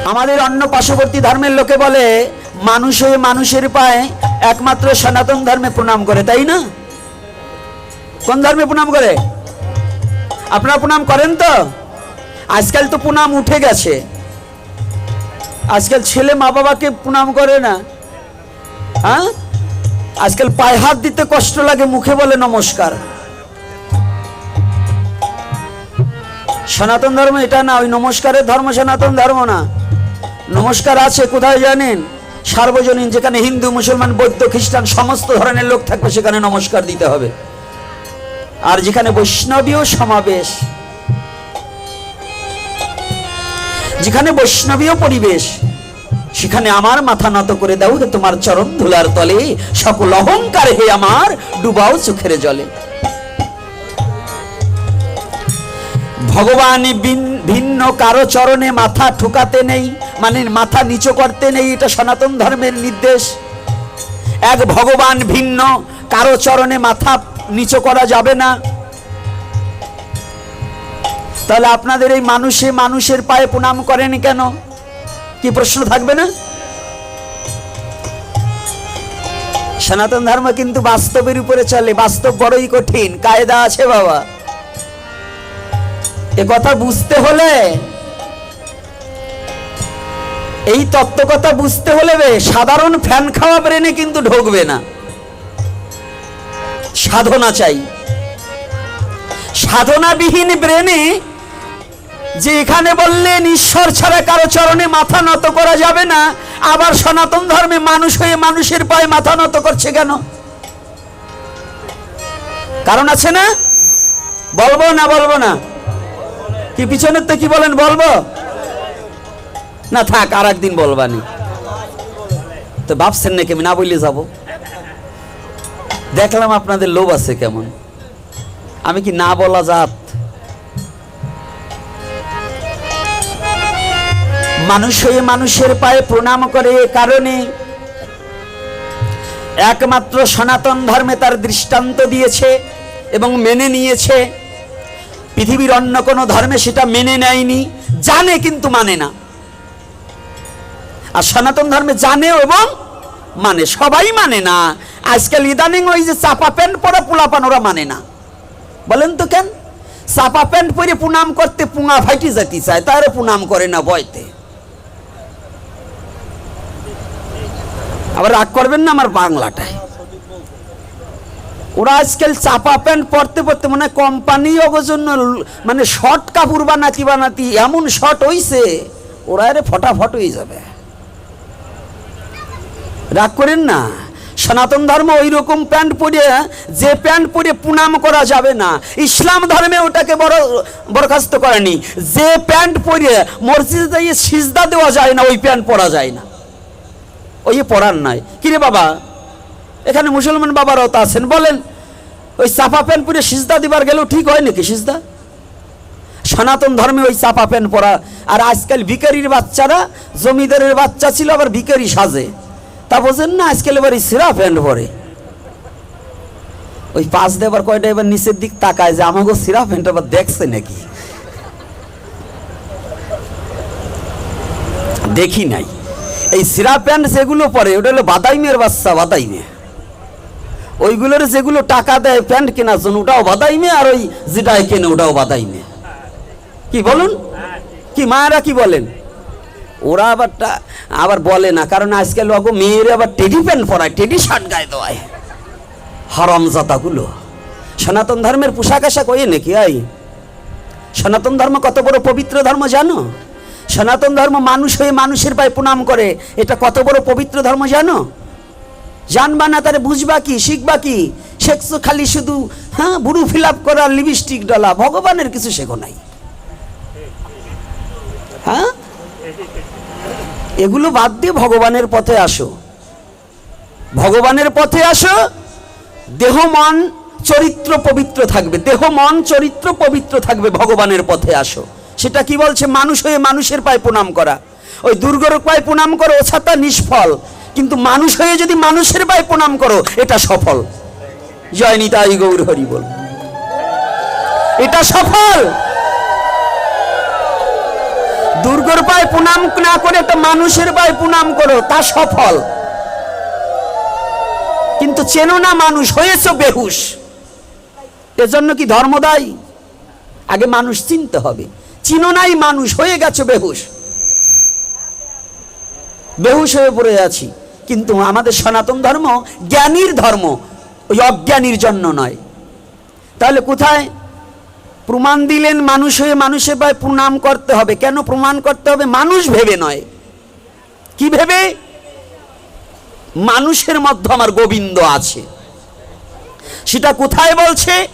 আমাদের অন্য পার্শ্ববর্তী ধর্মের লোকে বলে মানুষ হয়ে মানুষের পায়ে একমাত্র সনাতন ধর্মে প্রণাম করে, তাই না? কোন ধর্মে প্রণাম করে? আপনারা প্রণাম করেন তো? আজকাল তো প্রণাম উঠে গেছে, আজকাল ছেলে মা বাবাকে প্রণাম করে না। হ্যাঁ, আজকাল পায়ে হাত দিতে কষ্ট লাগে, মুখে বলে নমস্কার। সনাতন ধর্ম এটা না, ওই নমস্কারের ধর্ম সনাতন ধর্ম না। নমস্কার আছে কোথায় জানেন? সার্বজনীন, যেখানে হিন্দু মুসলমান বৌদ্ধ খ্রিস্টান সমস্ত ধরনের লোক থাকবে সেখানে নমস্কার দিতে হবে। আর যেখানে বৈষ্ণবীয় সমাবেশ, যেখানে বৈষ্ণবীয় পরিবেশ, সেখানে আমার মাথা নত করে দাও হে তোমার চরণ ধুলার তলে, সকল অহংকার হে আমার ডুবাও চোখের জলে। ভগবান ভিন্ন কারো চরণে মাথা ঠুকাতে নেই, মানে মাথা নিচু করতে নেই, এটা সনাতন ধর্মের নির্দেশ। এক ভগবান ভিন্ন, কারো চরণে মাথা নিচু করা যাবে না। তাহলে আপনাদের এই মানুষে মানুষের পায়ে প্রণাম করেন কেন? কি প্রশ্ন থাকবে না? সনাতন ধর্ম কিন্তু বাস্তবের উপরে চলে, বাস্তব বড়ই কঠিন, কায়দা আছে বাবা। এ কথা বুঝতে হলে, এই তত্ত্ব কথা বুঝতে হলে সাধারণ ফ্যান খাওয়া ব্রেনে কিন্তু ঢুকবে না, সাধনা চাই। সাধনাবিহীন ব্রেনে, যে এখানে বললেন ঈশ্বর ছাড়া কারো চরণে মাথা নত করা যাবে না, আবার সনাতন ধর্মে মানুষ হয়ে মানুষের পায়ে মাথা নত করছে কেন? কারণ আছে না? বলবো না বলবো না? কি পিছনের তো কি বলেন, বলবো না? থাক, আর একদিন বলবানি। তো ভাবছেন নাকি আমি না বললে যাব? দেখলাম আপনাদের লোভ আছে কেমন। আমি কি না বলা জাত? মানুষ হয়ে মানুষের পায়ে প্রণাম করে এ কারণে, একমাত্র সনাতন ধর্মে তার দৃষ্টান্ত দিয়েছে এবং মেনে নিয়েছে। পৃথিবীর অন্য কোনো ধর্মে সেটা মেনে নেয়নি, জানে কিন্তু মানে না। আর সনাতন ধর্মে জানে এবং মানে, সবাই মানে না। আজকাল ইদানিং ওই যে চাপা প্যান্ট পরা পোলাপান, ওরা মানে না। বলেন তো কেন? চাপা প্যান্ট পরে প্রণাম করতে পুঙা ফাইটি যেতে চায়, তারে প্রণাম করে না বয়তে। আবার রাগ করবেন না আমার বাংলাটায়। ওরা আজকাল চাপা প্যান্ট পরতে পরতে মানে কোম্পানি জন্য মানে শর্ট কাপড় বানাতি এমন শর্ট হইছে, ওরা আরে ফটাফট হয়ে যাবে। রাগ করেন না। সনাতন ধর্ম ওই রকম প্যান্ট পরে, যে প্যান্ট পরে প্রণাম করা যাবে না। ইসলাম ধর্মে ওটাকে বরখাস্ত করেনি। যে প্যান্ট পরে মসজিদে যাইয়ে সিজদা দেওয়া যায় না, ওই প্যান্ট পরা যায় না, ওই পরার নাই। কিরে বাবা, এখানে মুসলমান বাবারাও তো আছেন, বলেন ওই চাপা প্যান্ট পরে সিজদা দিবার গেলেও ঠিক হয় নাকি সিজদা? সনাতন ধর্মে ওই চাপা প্যান্ট পরা। আর আজকাল ভিখারির বাচ্চারা, জমিদারের বাচ্চা ছিল আবার ভিখারি সাজে, তা বোঝেন না? আজকাল এবার এই সিরা প্যান্ট পরে, ওই পাঁচ দেবার কয়টা এবার নিচের দিক তাকায় যে আমাকে সিরা প্যান্ট আবার দেখছে নাকি। দেখি নাই। এই সিরা প্যান্ট যেগুলো পরে, ওটা হলো বাদাইমের বাচ্চা, বাদাইমে। ওইগুলোর যেগুলো টাকা দেয় প্যান্ট কেনার জন্য, ওটাও বাদাইমে, আর ওই যেটাই কেনে ওটাও বাদাইমে। কি বলুন? কি মায়েরা কি বলেন? ওরা আবার বলে না, কারণ আজকাল ওগো মেয়েরা আবার টেডি প্যান্ট পরায়, টেডি শার্ট গায়ে দেওয়ায়, হারামজাদাগুলো। সনাতন ধর্মের পোশাক আশাক ওই নাকি? আই সনাতন ধর্ম কত বড় পবিত্র ধর্ম জানো? সনাতন ধর্ম মানুষ হয়ে মানুষের পায়ে প্রণাম করে, এটা কত বড় পবিত্র ধর্ম জানো? জানবা না তারে বুঝবা কি, শিখবা কি? শেখছো খালি শুধু বুড়ু ফিল আপ করা, লিপস্টিক ডলা, ভগবানের কিছু শেখো নাই। হ্যাঁ, এগুলো বাদ দিয়ে ভগবানের পথে আসো, ভগবানের পথে আসো। দেহ মন চরিত্র পবিত্র থাকবে, দেহ মন চরিত্র পবিত্র থাকবে, ভগবানের পথে আসো। সেটা কি বলছে? মানুষ হয়ে মানুষের পায়ে প্রণাম করা। ওই দুর্গর পায়ে প্রণাম করো, ও ছাতা নিষ্ফল, কিন্তু মানুষ হয়ে যদি মানুষের পায়ে প্রণাম করো, এটা সফল। জয় নিতাই গৌর হরি বল, এটা সফল। দুর্গর পায়ে প্রণাম না করে একটা মানুষের পায়ে প্রণাম করো, তা সফল। কিন্তু চেনো না মানুষ, হয়েছ বেহুশ। এজন্য কি ধর্ম দায়ী? আগে মানুষ চিনতে হবে। চিনো নাই মানুষ, হয়ে গেছো বেহুশ। বেহুশ হয়ে পড়ে আছি। কিন্তু আমাদের সনাতন ধর্ম জ্ঞানীর ধর্ম, ওই অজ্ঞানীর জন্য নয়। তাহলে কোথায় প্রমাণ দিলেন? মানুষ হয়ে মানুষের পায়ে প্রণাম করতে হবে। কেন প্রমাণ করতে হবে? মানুষ ভেবে নয়। কি ভেবে? মানুষের মধ্যে আমার গোবিন্দ আছে। সেটা কোথায় বলছে?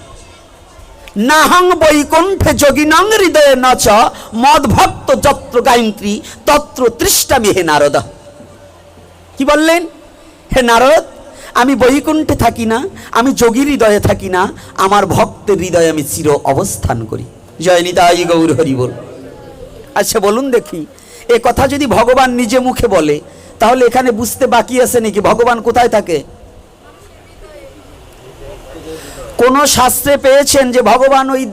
নাহং বৈকুণ্ঠে যোগিনং হৃদয়ে নচ মদ ভক্ত যত্র গায়ন্ত্রী তত্র তৃষ্ণামিহে নারদ। কি বললেন? হে নারদ, আমি বৈকুণ্ঠে থাকি না, আমি যোগীর হৃদয়ে থাকি না, আমার ভক্তের হৃদয়ে আমি চির অবস্থান করি। জয় নিতাই গৌর হরি বল। আচ্ছা বলুন দেখি, এ কথা যদি ভগবান নিজে মুখে বলে, তাহলে এখানে বুঝতে বাকি আছে নাকি ভগবান কোথায় থাকে? কোন শাস্ত্রে পেয়েছেন যে ভগবান ওই